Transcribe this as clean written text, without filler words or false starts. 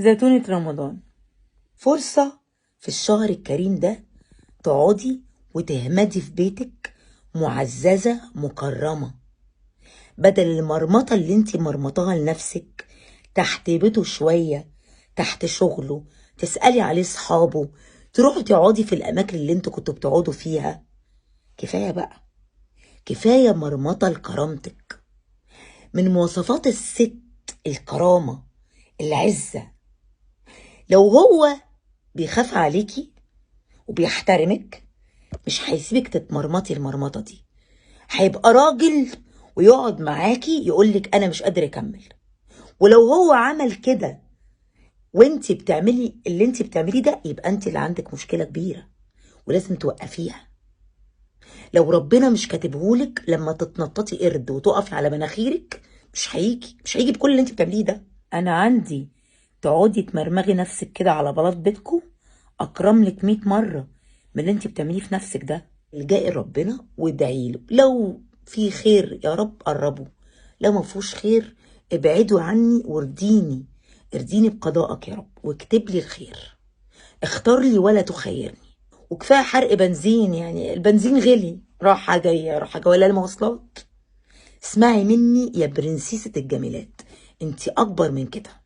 زيتونة رمضان فرصة في الشهر الكريم ده تقعدي وتهمدي في بيتك معززة مكرمة، بدل المرمطة اللي انتي مرمطاها لنفسك تحت بيته شوية، تحت شغله، تسألي عليه صحابه، تروحي تقعدي في الأماكن اللي انتوا كنتوا بتقعدوا فيها. كفاية بقى، كفاية مرمطة لكرامتك. من مواصفات الست الكرامة، العزة. لو هو بيخاف عليكي وبيحترمك مش هيسيبك تتمرمطي المرمطة دي، هيبقى راجل ويقعد معاكي يقولك أنا مش قادر أكمل. ولو هو عمل كده وانتي بتعملي اللي انتي بتعمليه ده، يبقى انتي اللي عندك مشكلة كبيرة ولازم توقفيها. لو ربنا مش كاتبهولك لما تتنططي قرد وتقفي على مناخيرك مش هيجي بكل اللي انتي بتعمليه ده. انا عندي تقعدي تمرمغي نفسك كده على بلاط بيتكم اكرم لك 100 مرة من اللي انتي بتعمليه في نفسك ده. الجائي ربنا وادعي له، لو في خير يا رب قربه، لو ما فيهوش خير ابعدوا عني وارضيني، ارضيني بقضائك يا رب واكتب لي الخير، اختار لي ولا تخيرني. وكفايه حرق بنزين، يعني البنزين غلي، راحه جايه راحه جايه ولا المواصلات. اسمعي مني يا برنسيسة الجميلات، انتي اكبر من كده.